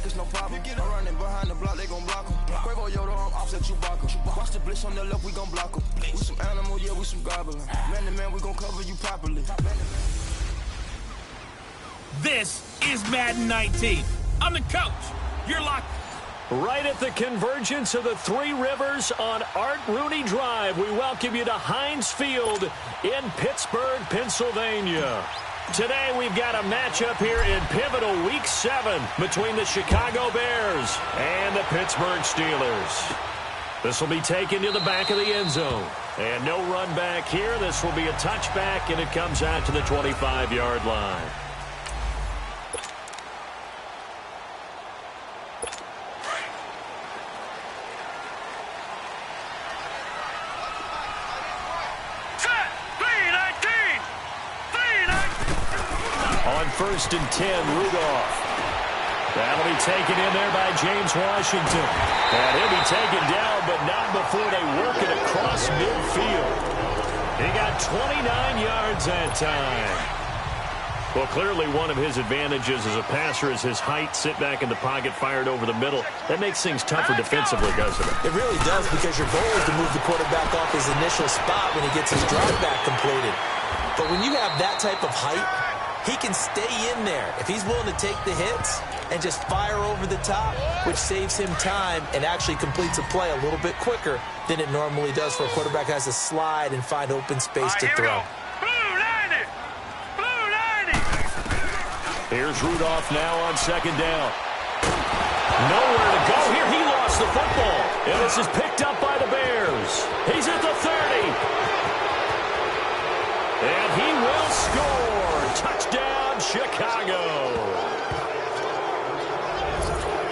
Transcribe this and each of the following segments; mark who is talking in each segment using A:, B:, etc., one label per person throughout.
A: it's no problem. I'm running behind the block, they gon' block him. Quavo Yoda, I'm offset Chewbacca. Watch the blitz on the left, we gon' block him. We some animal, yeah, we some goblin. Man to man, we gon' cover you properly.
B: This is Madden 19. I'm the coach. You're locked.
C: Right at the convergence of the Three Rivers on Art Rooney Drive, we welcome you to Heinz Field in Pittsburgh, Pennsylvania. Today we've got a matchup here in pivotal Week 7 between the Chicago Bears and the Pittsburgh Steelers. This will be taken to the back of the end zone. And no run back here. This will be a touchback, and it comes out to the 25-yard line. On 1st and 10, Rudolph. That'll be taken in there by James Washington. And he'll be taken down, but not before they work it across midfield. He got 29 yards that time. Well, clearly one of his advantages as a passer is his height. Sit back in the pocket, fired over the middle. That makes things tougher defensively, doesn't it?
D: It really does, because your goal is to move the quarterback off his initial spot when he gets his drive back completed. But when you have that type of height, he can stay in there if he's willing to take the hits and just fire over the top, which saves him time and actually completes a play a little bit quicker than it normally does for a quarterback who has to slide and find open space to throw.
C: Here's Rudolph now on 2nd down. Nowhere to go here. He lost the football. And this is picked up by the Bears. He's at the 30. And he will score. Touchdown, Chicago.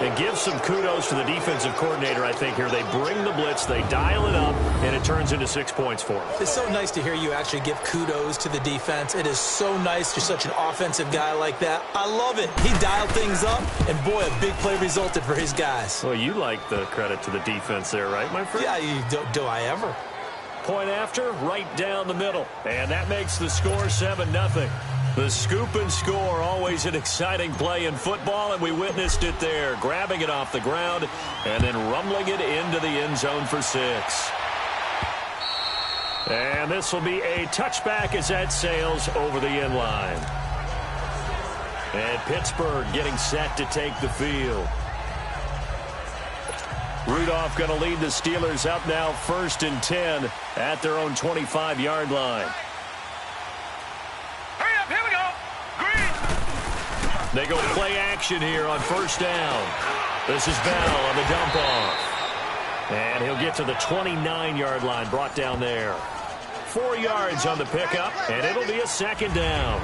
C: And give some kudos to the defensive coordinator, I think, here. They bring the blitz, they dial it up, and it turns into 6 points for them.
D: It's so nice to hear you actually give kudos to the defense. It is so nice. You're such an offensive guy like that. I love it. He dialed things up, and boy, a big play resulted for his guys.
C: Well, you like the credit to the defense there, right, my friend?
D: Yeah, do I ever?
C: Point after, right down the middle. And that makes the score 7-0. The scoop and score, always an exciting play in football, and we witnessed it there. Grabbing it off the ground and then rumbling it into the end zone for 6. And this will be a touchback as that sails over the end line. And Pittsburgh getting set to take the field. Rudolph going to lead the Steelers up now 1st and 10 at their own 25-yard line.
E: Hurry up, here we go. Green.
C: They go play action here on 1st down. This is Bell on the dump off. And he'll get to the 29-yard line, brought down there. 4 yards on the pickup, and it'll be a 2nd down.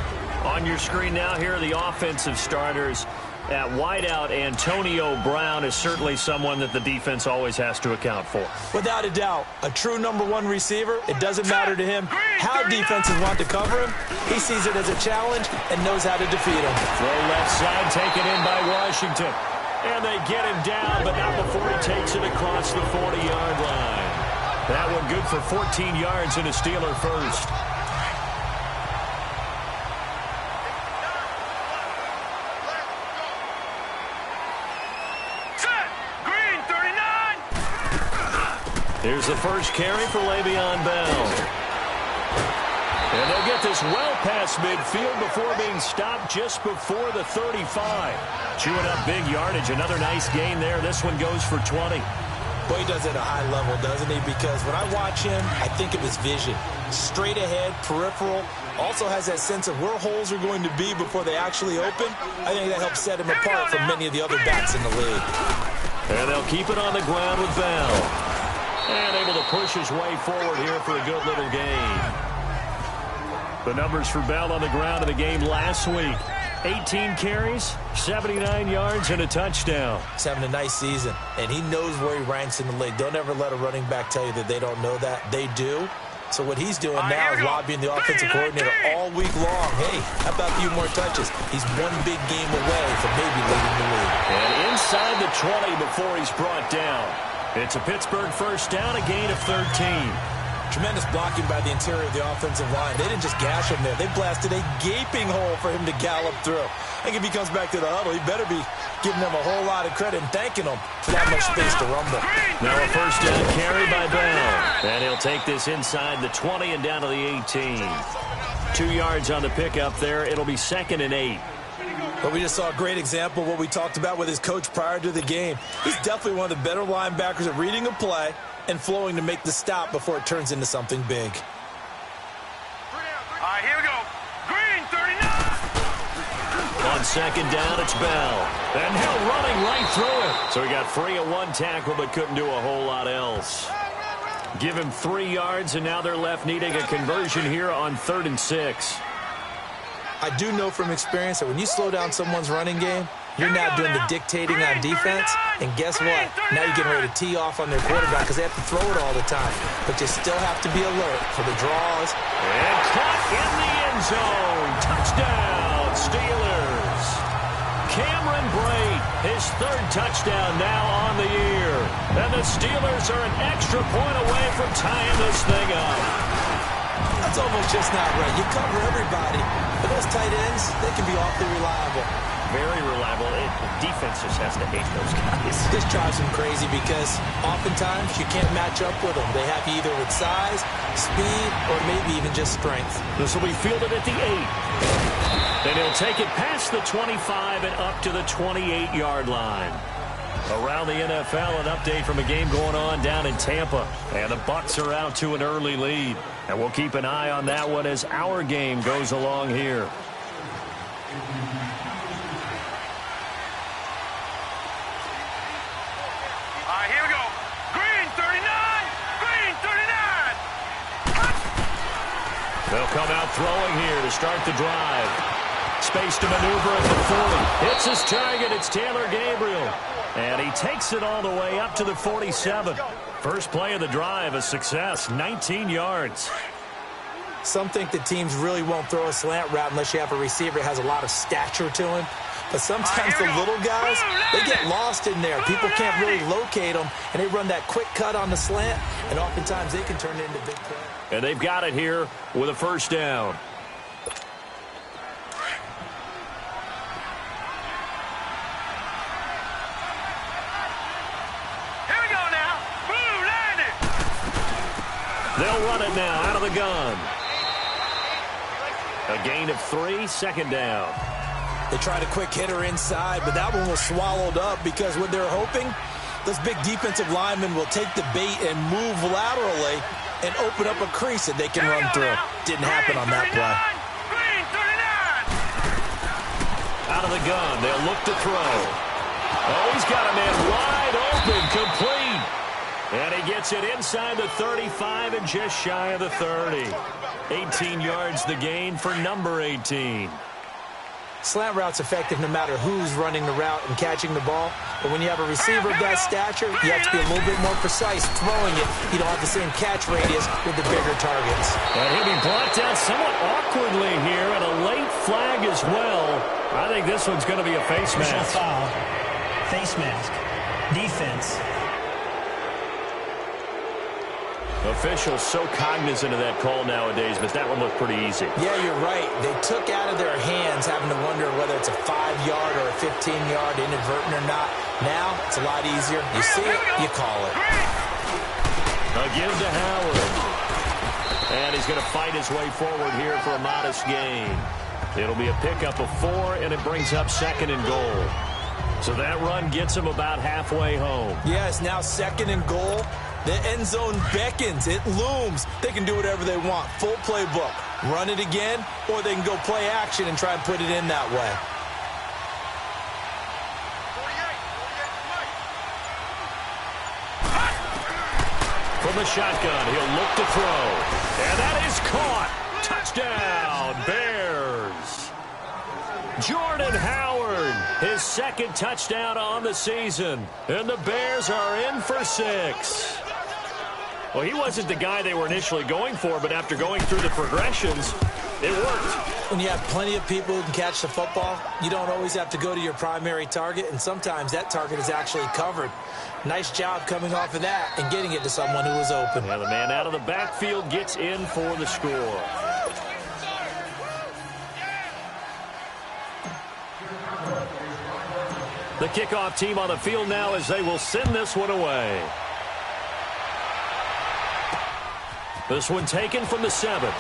C: On your screen now, here are the offensive starters. At wideout, Antonio Brown is certainly someone that the defense always has to account for.
D: Without a doubt, a true #1 receiver. It doesn't matter to him how defenses want to cover him. He sees it as a challenge and knows how to defeat him.
C: Throw left side taken in by Washington. And they get him down, but not before he takes it across the 40-yard line. That one good for 14 yards and a Steeler first. Here's the first carry for Le'Veon Bell. And they'll get this well past midfield before being stopped just before the 35. Chewing up big yardage. Another nice gain there. This one goes for 20.
D: Boy, he does it at a high level, doesn't he? Because when I watch him, I think of his vision. Straight ahead, peripheral. Also has that sense of where holes are going to be before they actually open. I think that helps set him apart from many of the other backs in the league.
C: And they'll keep it on the ground with Bell. And able to push his way forward here for a good little gain. The numbers for Bell on the ground in the game last week. 18 carries, 79 yards, and a touchdown.
D: He's having a nice season, and he knows where he ranks in the league. Don't ever let a running back tell you that they don't know that. They do. So what he's doing now is lobbying the offensive coordinator all week long. Hey, how about a few more touches? He's one big game away from maybe leading the league.
C: And inside the 20 before he's brought down. It's a Pittsburgh first down, a gain of 13.
D: Tremendous blocking by the interior of the offensive line. They didn't just gash him there. They blasted a gaping hole for him to gallop through. I think if he comes back to the huddle, he better be giving them a whole lot of credit and thanking them for that much space to rumble.
C: Now a first down carry by Bell. And he'll take this inside the 20 and down to the 18. 2 yards on the pickup there. It'll be 2nd and 8.
D: But we just saw a great example of what we talked about with his coach prior to the game. He's definitely one of the better linebackers at reading a play and flowing to make the stop before it turns into something big.
E: All right, here we go. Green, 39.
C: On 2nd down, it's Bell. And Hill running right through it. So he got free of one tackle but couldn't do a whole lot else. Give him 3 yards, and now they're left needing a conversion here on 3rd and 6.
D: I do know from experience that when you slow down someone's running game, you're now doing the dictating on defense. And guess what? Now you're getting ready to tee off on their quarterback because they have to throw it all the time. But you still have to be alert for the draws.
C: And caught in the end zone. Touchdown, Steelers. Cameron Brate, his 3rd touchdown now on the year. And the Steelers are an extra point away from tying this thing up.
D: That's almost just not right. You cover everybody. But those tight ends, they can be awfully reliable.
C: Very reliable. Defense just has to hate those guys.
D: This drives them crazy because oftentimes you can't match up with them. They have you either with size, speed, or maybe even just strength.
C: This will be fielded at the 8. And he'll take it past the 25 and up to the 28-yard line. Around the NFL, an update from a game going on down in Tampa. And the Bucs are out to an early lead. And we'll keep an eye on that one as our game goes along here.
E: All right, here we go. Green, 39. Green, 39.
C: They'll come out throwing here to start the drive. Space to maneuver at the 40. Hits his target. It's Taylor Gabriel. And he takes it all the way up to the 47. First play of the drive, a success, 19 yards.
D: Some think that teams really won't throw a slant route unless you have a receiver that has a lot of stature to him. But sometimes the little guys, they get lost in there. People can't really locate them, and they run that quick cut on the slant, and oftentimes they can turn it into big play.
C: And they've got it here with a first down. They'll run it now out of the gun. A gain of 3, 2nd down.
D: They tried a quick hitter inside, but that one was swallowed up because what they're hoping, those big defensive linemen will take the bait and move laterally and open up a crease that they can run through. Didn't happen on that play.
C: Out of the gun, they'll look to throw. Oh, he's got a man wide open, complete. And he gets it inside the 35 and just shy of the 30. 18 yards the gain for number 18.
D: Slant route's effective no matter who's running the route and catching the ball. But when you have a receiver of that stature, you have to be a little bit more precise throwing it. You don't have the same catch radius with the bigger targets.
C: And he'll be brought down somewhat awkwardly here, and a late flag as well. I think this one's going to be a face mask.
F: Foul. Face mask. Defense.
C: Officials so cognizant of that call nowadays, but that one looked pretty easy.
D: Yeah, you're right. They took out of their hands having to wonder whether it's a 5-yard or a 15-yard inadvertent or not. Now, it's a lot easier. You see it, you call it.
C: A give to Howard. And he's going to fight his way forward here for a modest gain. It'll be a pickup of 4, and it brings up 2nd and goal. So that run gets him about halfway home.
D: Yeah, it's now 2nd and goal. The end zone beckons. It looms. They can do whatever they want. Full playbook. Run it again, or they can go play action and try and put it in that way.
C: From the shotgun, he'll look to throw. And that is caught. Touchdown, Bears. Jordan Howard, his 2nd touchdown on the season. And the Bears are in for 6. Well, he wasn't the guy they were initially going for, but after going through the progressions, it worked.
D: When you have plenty of people who can catch the football, you don't always have to go to your primary target, and sometimes that target is actually covered. Nice job coming off of that and getting it to someone who was open.
C: Yeah, the man out of the backfield gets in for the score. The kickoff team on the field now as they will send this one away. This one taken from the 7.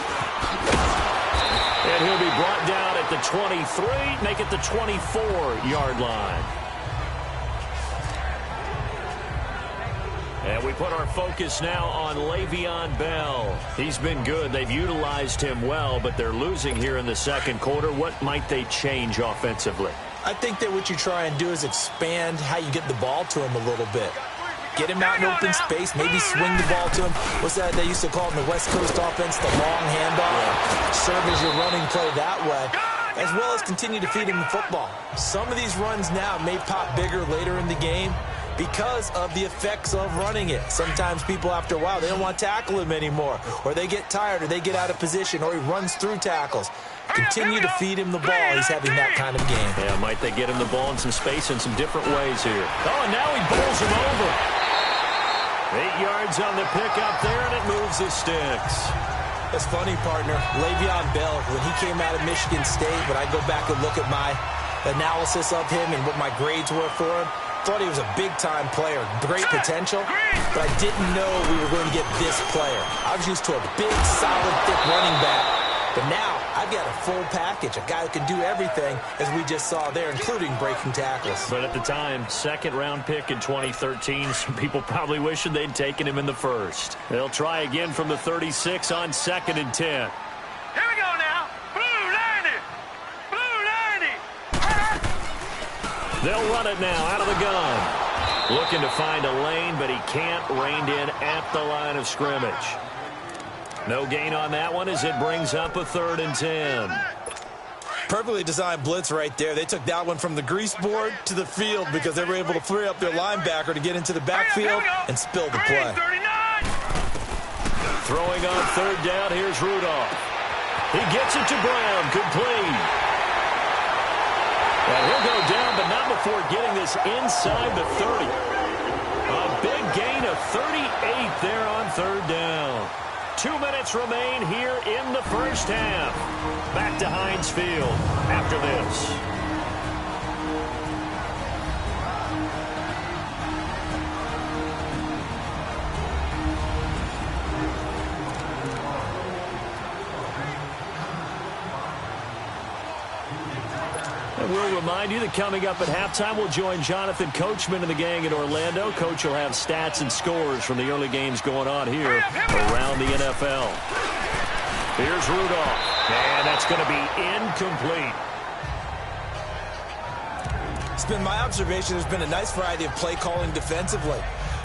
C: And he'll be brought down at the 23, make it the 24-yard line. And we put our focus now on Le'Veon Bell. He's been good. They've utilized him well, but they're losing here in the second quarter. What might they change offensively?
D: I think that what you try and do is expand how you get the ball to him a little bit. Get him out in open space, maybe swing the ball to him. What's that they used to call it in the West Coast offense, the long handoff? Serve as your running play that way, as well as continue to feed him the football. Some of these runs now may pop bigger later in the game because of the effects of running it. Sometimes people, after a while, they don't want to tackle him anymore, or they get tired, or they get out of position, or he runs through tackles. Continue to feed him the ball. He's having that kind of game.
C: Yeah, might they get him the ball in some space in some different ways here. Oh, and now he bowls him over. 8 yards on the pickup there, and it moves the sticks.
D: It's funny, partner. Le'Veon Bell, when he came out of Michigan State, when I go back and look at my analysis of him and what my grades were for him, thought he was a big-time player, great potential, but I didn't know we were going to get this player. I was used to a big, solid, thick running back. But now, I've got a full package, a guy who can do everything, as we just saw there, including breaking tackles.
C: But at the time, second-round pick in 2013, some people probably wishing they'd taken him in the first. They'll try again from the 36 on 2nd and 10.
E: Here we go now. Blue 90. Blue 90.
C: They'll run it now out of the gun. Looking to find a lane, but he can't, reined in at the line of scrimmage. No gain on that one as it brings up a 3rd and 10.
D: Perfectly designed blitz right there. They took that one from the grease board to the field because they were able to free up their linebacker to get into the backfield and spill the play.
C: Throwing on 3rd down, here's Rudolph. He gets it to Brown, complete. And he'll go down, but not before getting this inside the 30. A big gain of 38 there on 3rd down. 2 minutes remain here in the first half. Back to Heinz Field after this. And we'll remind you that coming up at halftime, we'll join Jonathan Coachman and the gang in Orlando. Coach will have stats and scores from the early games going on here around the NFL. Here's Rudolph, and that's going to be incomplete.
D: It's been my observation there's been a nice variety of play calling defensively.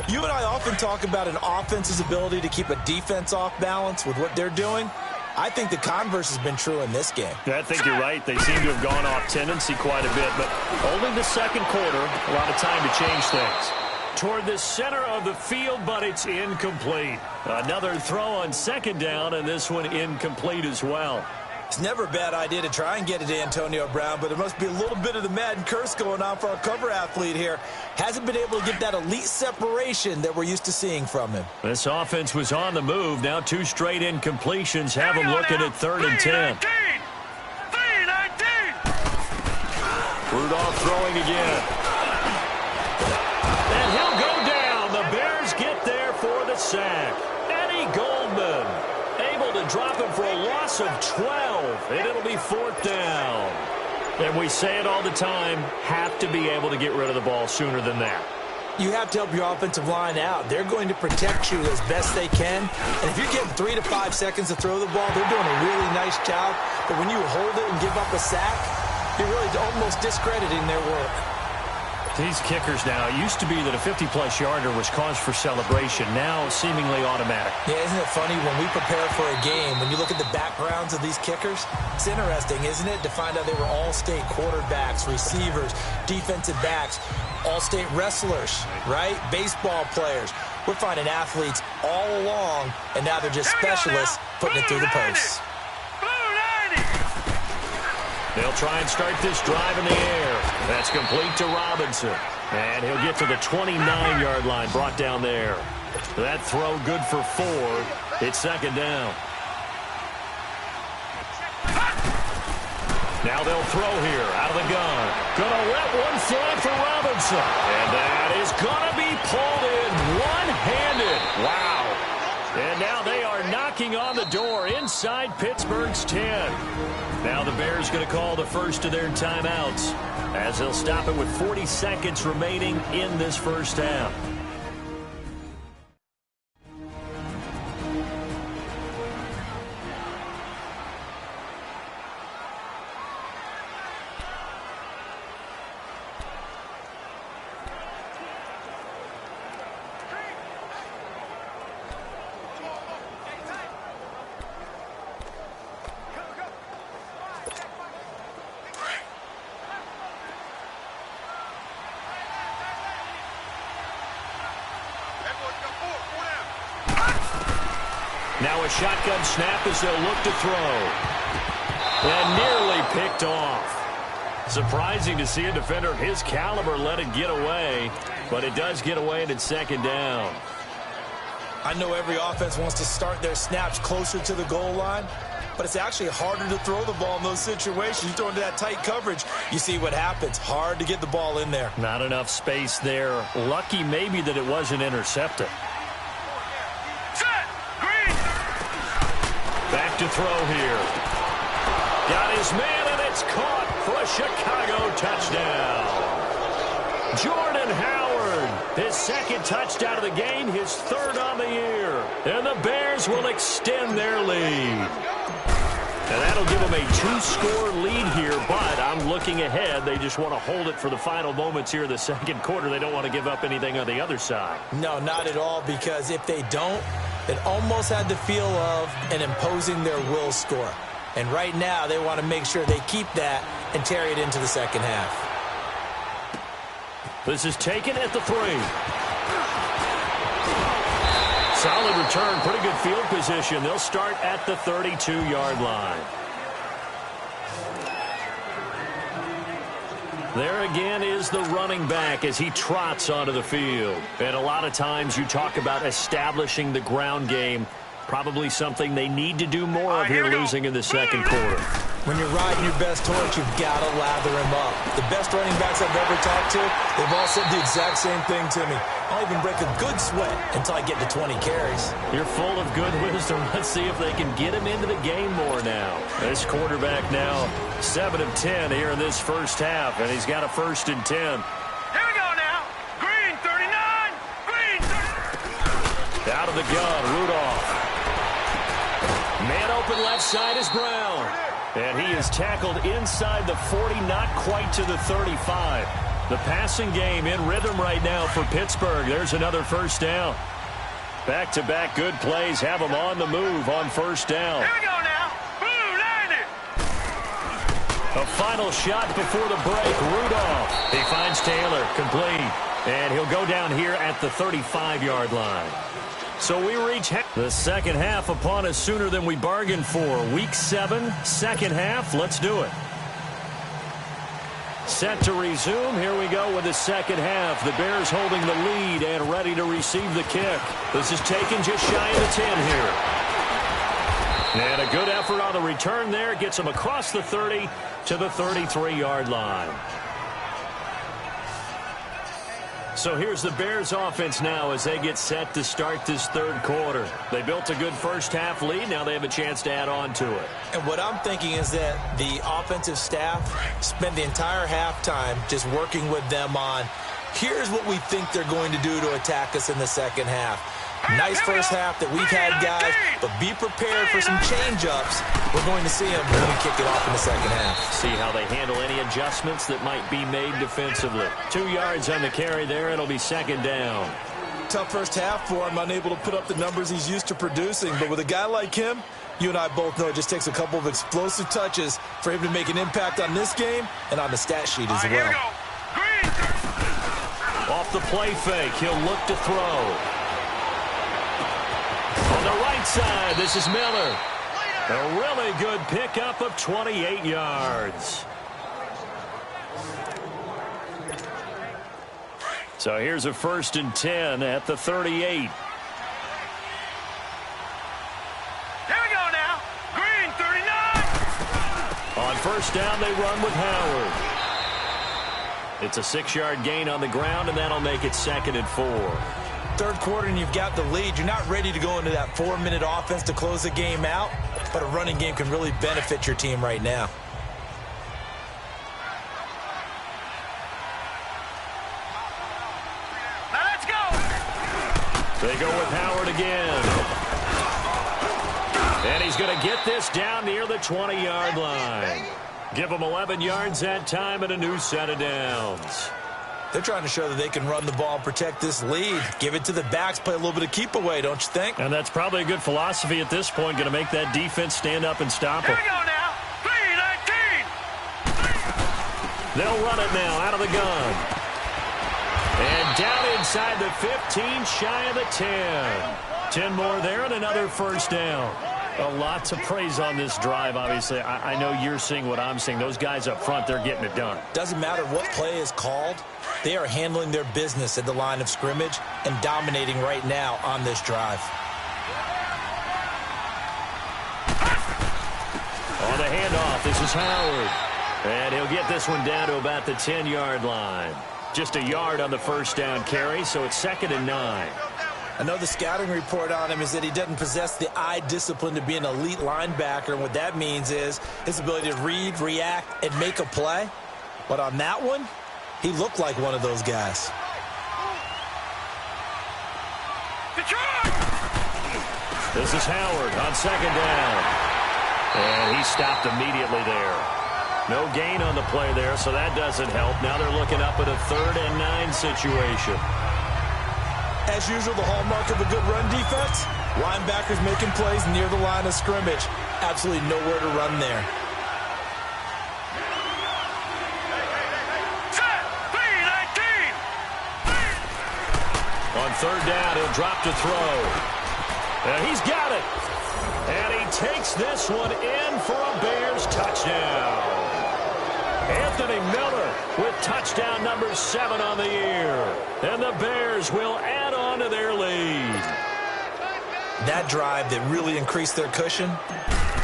D: You and I often talk about an offense's ability to keep a defense off balance with what they're doing. I think the converse has been true in this game.
C: I think you're right. They seem to have gone off tendency quite a bit, but only the second quarter, a lot of time to change things. Toward the center of the field, but it's incomplete. Another throw on 2nd down, and this one incomplete as well.
D: It's never a bad idea to try and get it to Antonio Brown, but there must be a little bit of the Madden curse going on for our cover athlete here. Hasn't been able to get that elite separation that we're used to seeing from him.
C: This offense was on the move. Now 2 straight incompletions have him looking at 3rd and 10.
E: 3-19.
C: Rudolph throwing again. And he'll go down. The Bears get there for the sack. Eddie Goldman able to drop him for a loss of 12, and it'll be 4th down. And we say it all the time, have to be able to get rid of the ball sooner than that.
D: You have to help your offensive line out. They're going to protect you as best they can. And if you're getting 3 to 5 seconds to throw the ball, they're doing a really nice job. But when you hold it and give up a sack, you're really almost discrediting their work.
C: These kickers now, it used to be that a 50-plus yarder was cause for celebration. Now, seemingly automatic.
D: Yeah, isn't it funny when we prepare for a game, when you look at the backgrounds of these kickers, it's interesting, isn't it, to find out they were all-state quarterbacks, receivers, defensive backs, all-state wrestlers, right? Baseball players. We're finding athletes all along, and now they're just specialists putting it through the posts.
C: They'll try and start this drive in the air. That's complete to Robinson. And he'll get to the 29-yard line, brought down there. That throw good for 4. It's second down. Now they'll throw here out of the gun. Gonna let one fly for Robinson. And that is gonna be pulled in one-handed. Wow. And now they are knocking on the door inside Pittsburgh's 10. Now the Bears going to call the first of their timeouts as they'll stop it with 40 seconds remaining in this first half. Now a shotgun snap as they'll look to throw. And nearly picked off. Surprising to see a defender of his caliber let it get away, but it does get away and it's second down.
D: I know every offense wants to start their snaps closer to the goal line, but it's actually harder to throw the ball in those situations. You throw into that tight coverage, you see what happens. Hard to get the ball in there.
C: Not enough space there. Lucky maybe that it wasn't intercepted. Back to throw here. Got his man, and it's caught for a Chicago touchdown. Jordan Howard, his second touchdown of the game, his third on the year. And the Bears will extend their lead. And that'll give them a 2-score lead here, but I'm looking ahead. They just want to hold it for the final moments here in the second quarter. They don't want to give up anything on the other side.
D: No, not at all, because if they don't, it almost had the feel of an imposing their will score. And right now, they want to make sure they keep that and carry it into the second half.
C: This is taken at the 3. Solid return, pretty good field position. They'll start at the 32-yard line. There again is the running back as he trots onto the field. And a lot of times you talk about establishing the ground game. Probably something they need to do more of here losing in the second quarter.
D: When you're riding your best horse, you've got to lather him up. The best running backs I've ever talked to, they've all said the exact same thing to me. I'll even break a good sweat until I get to 20 carries.
C: You're full of good wisdom. Let's see if they can get him into the game more now. This quarterback now 7 of 10 here in this first half, and he's got a 1st and 10.
E: Here we go now. Green 39. Green 30.
C: Out of the gun, Rudolph. Man open left side is Brown. And he is tackled inside the 40, not quite to the 35. The passing game in rhythm right now for Pittsburgh. There's another first down. Back-to-back good plays have them on the move on first down.
E: Here we go now. Blue landed.
C: A final shot before the break. Rudolph. He finds Taylor. Complete. And he'll go down here at the 35-yard line. So we reach the second half upon us sooner than we bargained for. Week 7, second half. Let's do it. Set to resume. Here we go with the second half. The Bears holding the lead and ready to receive the kick. This is taken just shy of the 10 here. And a good effort on the return there. Gets them across the 30 to the 33-yard line. So here's the Bears offense now as they get set to start this third quarter. They built a good first half lead. Now they have a chance to add on to it.
D: And what I'm thinking is that the offensive staff spent the entire halftime just working with them on, here's what we think they're going to do to attack us in the second half. Nice first half that we've had, guys, but be prepared for some change-ups. We're going to see them when we kick it off in the second half.
C: See how they handle any adjustments that might be made defensively. 2 yards on the carry there. It'll be second down.
D: Tough first half for him, unable to put up the numbers he's used to producing. But with a guy like him, you and I both know it just takes a couple of explosive touches for him to make an impact on this game and on the stat sheet as well.
C: Off the play fake, he'll look to throw. On the right side, this is Miller. A really good pickup of 28 yards. So here's a 1st and 10 at the 38.
E: Here we go now. Green 39.
C: On 1st down, they run with Howard. It's a 6-yard gain on the ground, and that'll make it 2nd and 4.
D: 3rd quarter, and you've got the lead. You're not ready to go into that 4-minute offense to close the game out, but a running game can really benefit your team right now.
E: Now let's go.
C: They go with Howard again. And he's going to get this down near the 20-yard line. Give them 11 yards that time and a new set of downs.
D: They're trying to show that they can run the ball and protect this lead. Give it to the backs, play a little bit of keep away, don't you think?
C: And that's probably a good philosophy at this point, going to make that defense stand up and stop them.
E: Here we go now. 3-19.
C: They'll run it now out of the gun. And down inside the 15, shy of the 10. 10 more there and another 1st down. A lot to praise on this drive, obviously. I know you're seeing what I'm seeing. Those guys up front, they're getting it done.
D: Doesn't matter what play is called. They are handling their business at the line of scrimmage and dominating right now on this drive.
C: On the handoff, this is Howard. And he'll get this one down to about the 10-yard line. Just a yard on the 1st down carry, so it's 2nd and 9.
D: I know the scouting report on him is that he doesn't possess the eye discipline to be an elite linebacker, and what that means is his ability to read, react, and make a play. But on that one, he looked like one of those guys.
C: This is Howard on 2nd down. And he stopped immediately there. No gain on the play there, so that doesn't help. Now they're looking up at a 3rd and 9 situation.
D: As usual, the hallmark of a good run defense, linebackers making plays near the line of scrimmage. Absolutely nowhere to run there.
E: Set. 3-19.
C: On 3rd down, he'll drop to throw. And he's got it. And he takes this one in for a Bears touchdown. Anthony Miller with touchdown number 7 on the year. And the Bears will add on to their lead.
D: That drive that really increased their cushion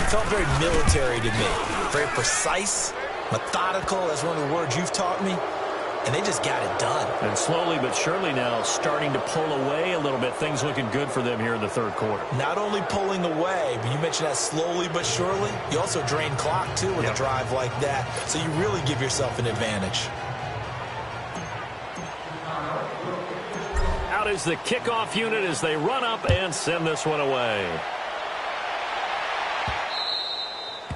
D: felt very military to me. Very precise, methodical, that's one of the words you've taught me. And they just got it done.
C: And slowly but surely now starting to pull away a little bit. Things looking good for them here in the 3rd quarter.
D: Not only pulling away, but you mentioned that slowly but surely. You also drain clock, too, with a drive like that. So you really give yourself an advantage.
C: Out is the kickoff unit as they run up and send this one away.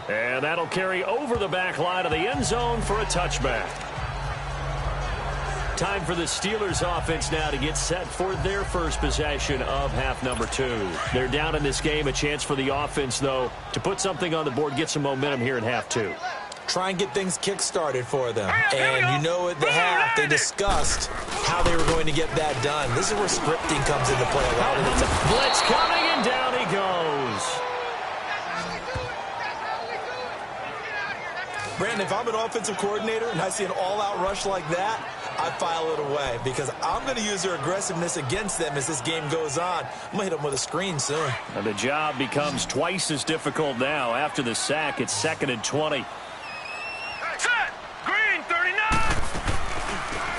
C: And that'll carry over the back line of the end zone for a touchback. Time for the Steelers offense now to get set for their first possession of half number 2. They're down in this game. A chance for the offense, though, to put something on the board, get some momentum here in half 2.
D: Try and get things kick-started for them. And you know at the half, they discussed how they were going to get that done. This is where scripting comes into play a lot of the time.
C: Blitz coming, and down he goes.
D: Brandon, if I'm an offensive coordinator and I see an all-out rush like that, I file it away because I'm going to use their aggressiveness against them as this game goes on. I'm going to hit them with a screen soon.
C: And the job becomes twice as difficult now. After the sack, it's 2nd and 20.
E: Set. Green 39.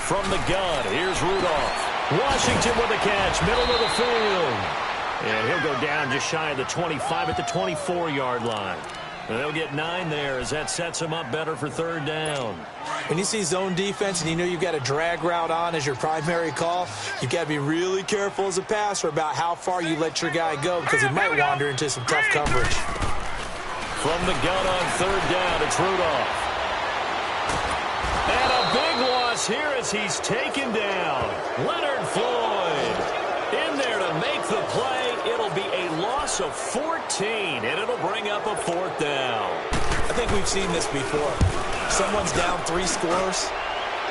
C: From the gun, here's Rudolph. Washington with a catch, middle of the field. And he'll go down just shy of the 25 at the 24-yard line. And they'll get 9 there as that sets them up better for 3rd down.
D: When you see zone defense and you know you've got a drag route on as your primary call, you've got to be really careful as a passer about how far you let your guy go because he might wander into some tough coverage.
C: From the gun on 3rd down, it's Rudolph. And a big loss here as he's taken down. Leonard Floyd in there to make the play. It'll be a loss of 14, and it'll bring up a 4th down.
D: I think we've seen this before. Someone's down 3 scores.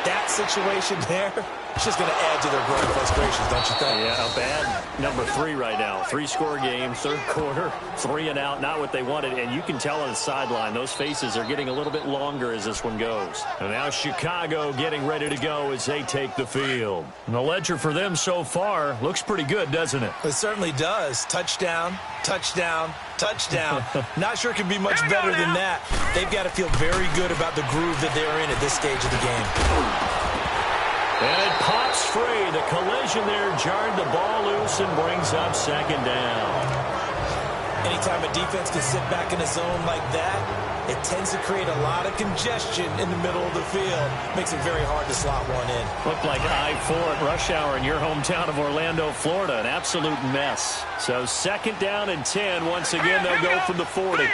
D: That that situation there, it's just going to add to their growing frustrations, don't you think?
C: Yeah, a bad number 3 right now. 3-score game, third quarter, 3 and out, not what they wanted. And you can tell on the sideline, those faces are getting a little bit longer as this one goes. And now Chicago getting ready to go as they take the field. And the ledger for them so far looks pretty good, doesn't it?
D: It certainly does. Touchdown, touchdown, touchdown. Not sure it can be much better than that. They've got to feel very good about the groove that they're in at this stage of the game.
C: And it pops free. The collision there jarred the ball loose and brings up second down.
D: Anytime a defense can sit back in a zone like that, it tends to create a lot of congestion in the middle of the field. Makes it very hard to slot one in.
C: Looked like I-4 at rush hour in your hometown of Orlando, Florida. An absolute mess. So second down and 10. Once again, they'll go from the 40.
E: 3-19!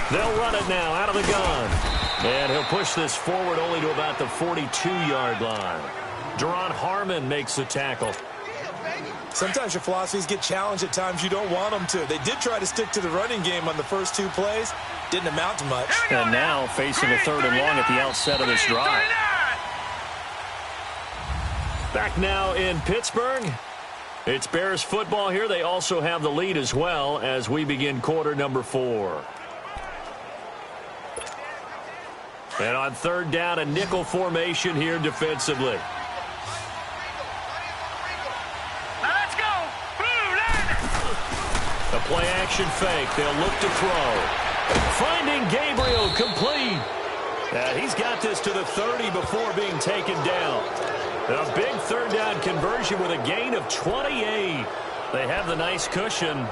C: They'll run it now out of the gun. And he'll push this forward only to about the 42-yard line. Deron Harmon makes the tackle.
D: Sometimes your philosophies get challenged at times you don't want them to. They did try to stick to the running game on the first 2 plays. Didn't amount to much.
C: And now facing a 3rd and long at the outset of this drive. Back now in Pittsburgh. It's Bears football here. They also have the lead as well as we begin quarter number 4. And on 3rd down, a nickel formation here defensively.
E: Let's go!
C: A play-action fake. They'll look to throw. Finding Gabriel complete. He's got this to the 30 before being taken down. A big 3rd down conversion with a gain of 28. They have the nice cushion.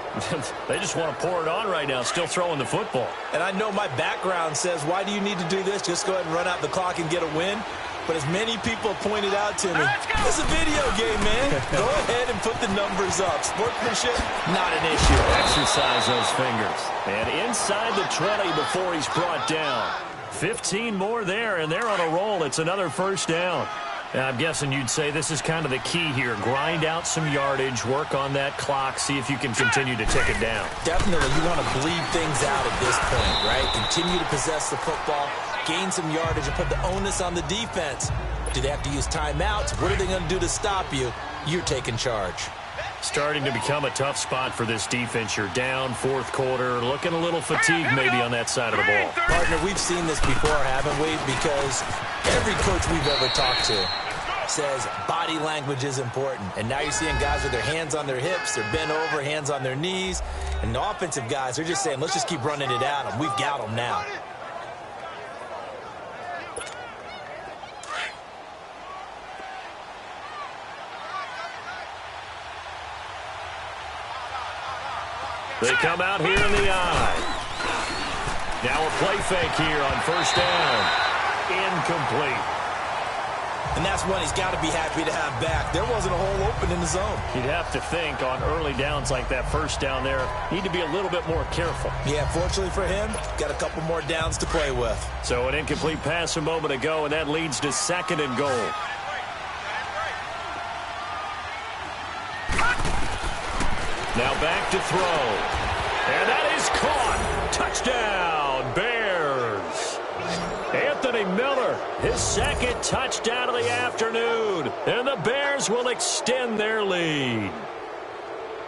C: They just want to pour it on right now, still throwing the football.
D: And I know my background says, why do you need to do this? Just go ahead and run out the clock and get a win. But as many people pointed out to me, it's a video game, man. Go ahead and put the numbers up. Sportsmanship, not an issue.
C: Exercise those fingers. And inside the 20 before he's brought down. 15 more there, and they're on a roll. It's another 1st down. I'm guessing you'd say this is kind of the key here. Grind out some yardage, work on that clock, see if you can continue to tick it down.
D: Definitely, you want to bleed things out at this point, right? Continue to possess the football, gain some yardage, and put the onus on the defense. Do they have to use timeouts? What are they going to do to stop you? You're taking charge.
C: Starting to become a tough spot for this defense. You're down 4th quarter, looking a little fatigued maybe on that side of the ball.
D: Partner, we've seen this before, haven't we? Because every coach we've ever talked to says body language is important. And now you're seeing guys with their hands on their hips, they're bent over, hands on their knees. And the offensive guys are just saying, let's just keep running it at them. We've got them now.
C: They come out here in the eye. Now a play fake here on 1st down. Incomplete.
D: And that's one he's got to be happy to have back. There wasn't a hole open in the zone.
C: You'd have to think on early downs like that 1st down there, need to be a little bit more careful.
D: Yeah, fortunately for him, got a couple more downs to play with.
C: So an incomplete pass a moment ago, and that leads to 2nd and goal. Now back to throw. And that is caught. Touchdown, Bears. Anthony Miller, his 2nd touchdown of the afternoon. And the Bears will extend their lead.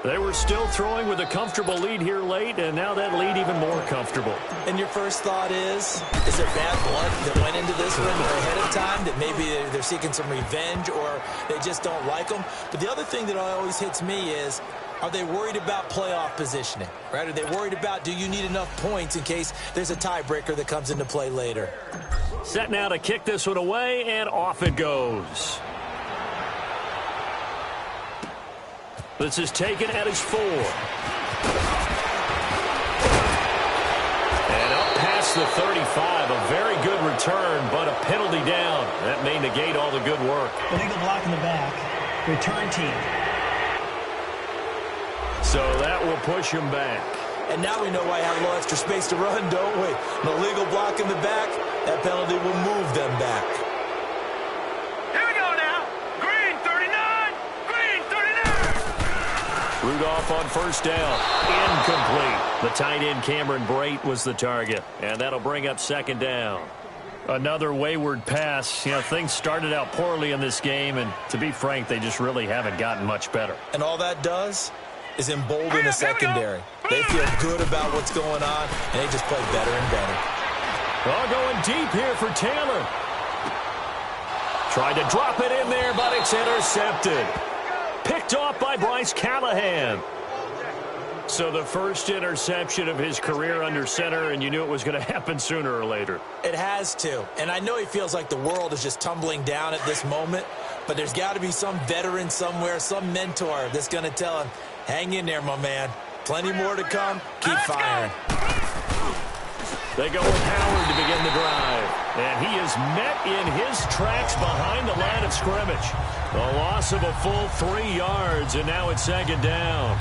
C: They were still throwing with a comfortable lead here late, and now that lead even more comfortable.
D: And your first thought is there bad blood that went into this one ahead of time, that maybe they're seeking some revenge or they just don't like them? But the other thing that always hits me is, are they worried about playoff positioning, right? Are they worried about, do you need enough points in case there's a tiebreaker that comes into play later?
C: Set now to kick this one away, and off it goes. This is taken at his 4. And up past the 35, a very good return, but a penalty down. That may negate all the good work.
F: Illegal block in the back. Return team.
C: So that will push him back.
D: And now we know why I have a little extra space to run, don't we? An illegal block in the back, that penalty will move them back.
E: Here we go now. Green 39. Green 39.
C: Rudolph on first down. Incomplete. The tight end Cameron Brate was the target. And that'll bring up second down. Another wayward pass. You know, things started out poorly in this game, and to be frank, they just really haven't gotten much better.
D: And all that does is embolden the secondary. They feel good about what's going on, and they just play better and better.
C: All going deep here for Taylor. Tried to drop it in there, but it's intercepted. Picked off by Bryce Callahan. So the first interception of his career under center, and you knew it was going to happen sooner or later.
D: It has to. And I know he feels like the world is just tumbling down at this moment, but there's got to be some veteran somewhere, some mentor that's going to tell him, hang in there, my man. Plenty more to come. Keep firing.
C: They go with Howard to begin the drive. And he is met in his tracks behind the line of scrimmage. A loss of a full 3 yards, and now it's second down.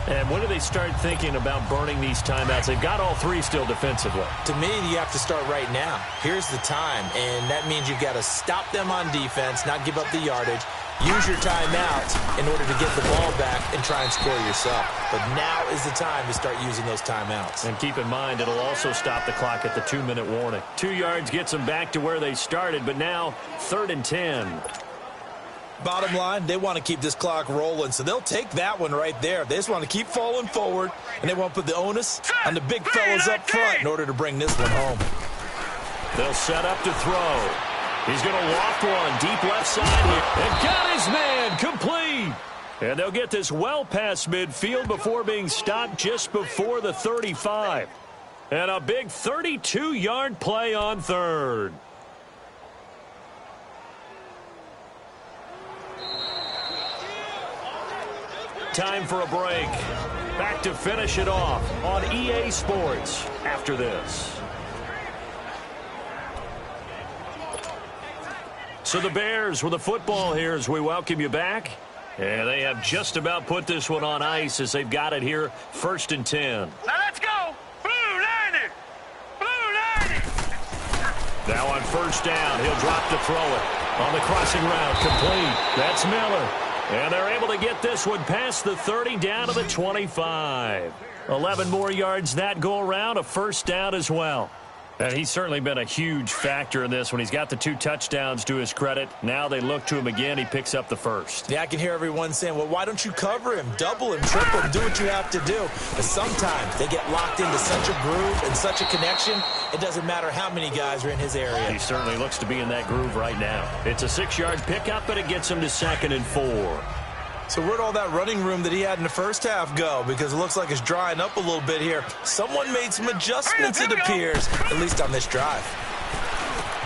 C: And when do they start thinking about burning these timeouts? They've got all 3 still defensively.
D: To me, you have to start right now. Here's the time, and that means you've got to stop them on defense, not give up the yardage. Use your timeouts in order to get the ball back and try and score yourself. But now is the time to start using those timeouts.
C: And keep in mind, it'll also stop the clock at the 2-minute warning. 2 yards gets them back to where they started, but now 3rd and 10.
D: Bottom line, they want to keep this clock rolling, so they'll take that one right there. They just want to keep falling forward, and they want to put the onus on the big fellas up front in order to bring this one home.
C: They'll set up to throw. He's going to loft one deep left side here. And got his man complete. And they'll get this well past midfield before being stopped just before the 35. And a big 32-yard play on 3rd. Time for a break. Back to finish it off on EA Sports after this. So the Bears with the football here as we welcome you back. And they have just about put this one on ice as they've got it here, 1st and 10.
E: Now let's go. Blue Lightning. Blue Lightning.
C: Now on first down, he'll drop to throw it. On the crossing route, complete. That's Miller. And they're able to get this one past the 30 down to the 25. 11 more yards that go around, a first down as well. And he's certainly been a huge factor in this when he's got the 2 touchdowns to his credit. Now they look to him again. He picks up the first.
D: Yeah, I can hear everyone saying, well, why don't you cover him, double him, triple him, do what you have to do. But sometimes they get locked into such a groove and such a connection, it doesn't matter how many guys are in his area.
C: He certainly looks to be in that groove right now. It's a 6-yard pickup, but it gets him to 2nd and 4.
D: So where'd all that running room that he had in the first half go? Because it looks like it's drying up a little bit here. Someone made some adjustments, it appears, at least on this drive.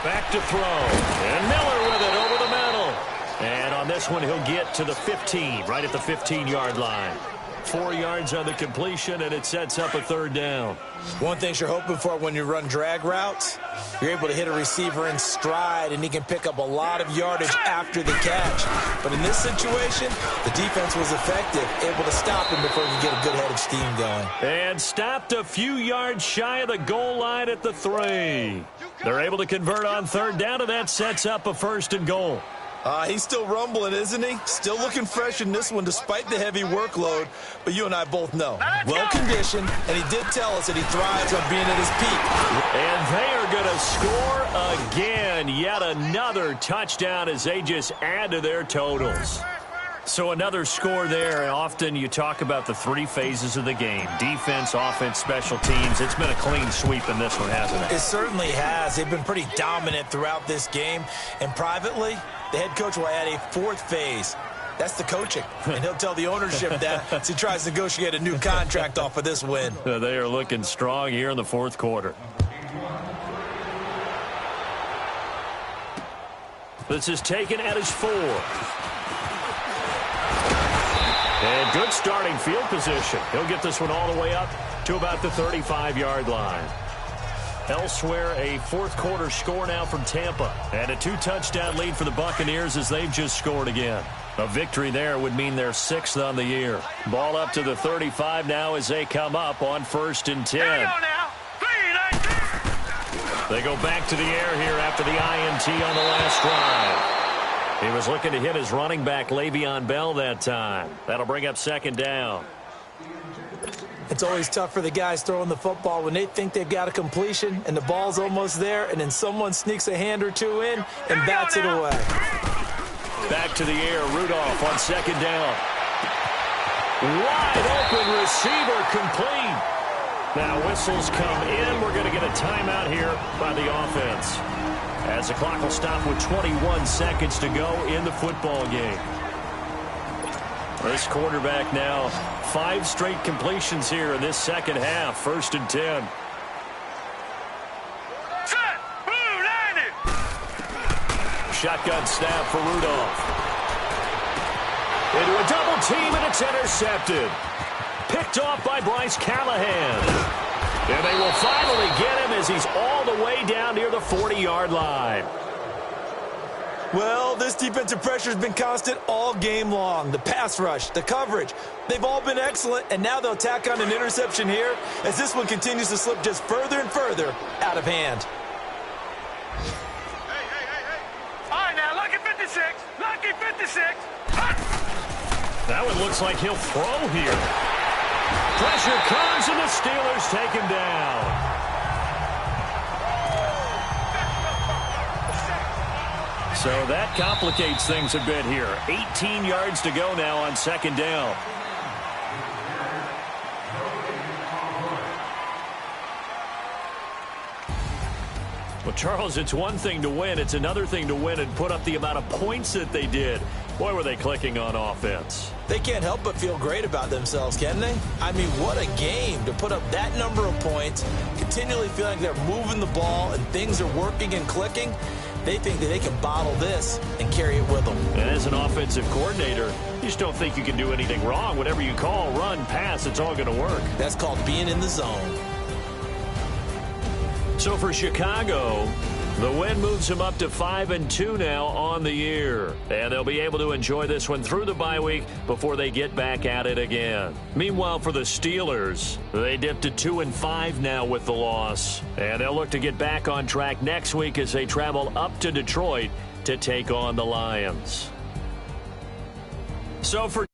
C: Back to throw. And Miller with it over the middle. And on this one, he'll get to the 15, right at the 15-yard line. 4 yards on the completion, and it sets up a 3rd down.
D: One thing you're hoping for when you run drag routes, you're able to hit a receiver in stride, and he can pick up a lot of yardage after the catch. But in this situation, the defense was effective, able to stop him before he could get a good head of steam going.
C: And stopped a few yards shy of the goal line at the 3. They're able to convert on 3rd down, and that sets up a 1st and goal.
D: He's still rumbling, isn't he? Still looking fresh in this one despite the heavy workload. But you and I both know, well-conditioned, and he did tell us that he thrives on being at his peak.
C: And they are going to score again. Yet another touchdown as they just add to their totals. So another score there, and often you talk about the 3 phases of the game. Defense, offense, special teams. It's been a clean sweep in this one, hasn't it?
D: It certainly has. They've been pretty dominant throughout this game. And privately, the head coach will add a 4th phase. That's the coaching. And he'll tell the ownership that as he tries to negotiate a new contract off of this win.
C: They are looking strong here in the 4th quarter. This is taken at his 4. And good starting field position. He'll get this one all the way up to about the 35-yard line. Elsewhere, a 4th quarter score now from Tampa. And a 2-touchdown lead for the Buccaneers as they've just scored again. A victory there would mean they're 6th on the year. Ball up to the 35 now as they come up on 1st and 10. They go back to the air here after the INT on the last drive. He was looking to hit his running back, Le'Veon Bell, that time. That'll bring up second down.
D: It's always tough for the guys throwing the football when they think they've got a completion and the ball's almost there, and then someone sneaks a hand or two in and bats it away.
C: Back to the air, Rudolph on second down. Wide open receiver, complete. Now whistles come in. We're going to get a timeout here by the offense, as the clock will stop with 21 seconds to go in the football game. This quarterback now 5 straight completions here in this second half. 1st and 10.
E: Set. Blue landed.
C: Shotgun snap for Rudolph. Into a double team, and it's intercepted. Picked off by Bryce Callahan. And they will finally get him as he's all the way down near the 40-yard line.
D: Well, this defensive pressure has been constant all game long. The pass rush, the coverage, they've all been excellent, and now they'll tack on an interception here as this one continues to slip just further and further out of hand.
E: Hey. All right, now, lucky 56. Lucky 56.
C: That one looks like he'll throw here. Pressure comes, and the Steelers take him down. So that complicates things a bit here. 18 yards to go now on second down. Well, Charles, it's one thing to win. It's another thing to win and put up the amount of points that they did. Boy, were they clicking on offense.
D: They can't help but feel great about themselves, can they? I mean, what a game to put up that number of points, continually feeling like they're moving the ball and things are working and clicking. They think that they can bottle this and carry it with them.
C: And as an offensive coordinator, you just don't think you can do anything wrong. Whatever you call, run, pass, it's all going to work.
D: That's called being in the zone.
C: So for Chicago, the win moves them up to 5-2 now on the year. And they'll be able to enjoy this one through the bye week before they get back at it again. Meanwhile, for the Steelers, they dipped to 2-5 now with the loss. And they'll look to get back on track next week as they travel up to Detroit to take on the Lions. So for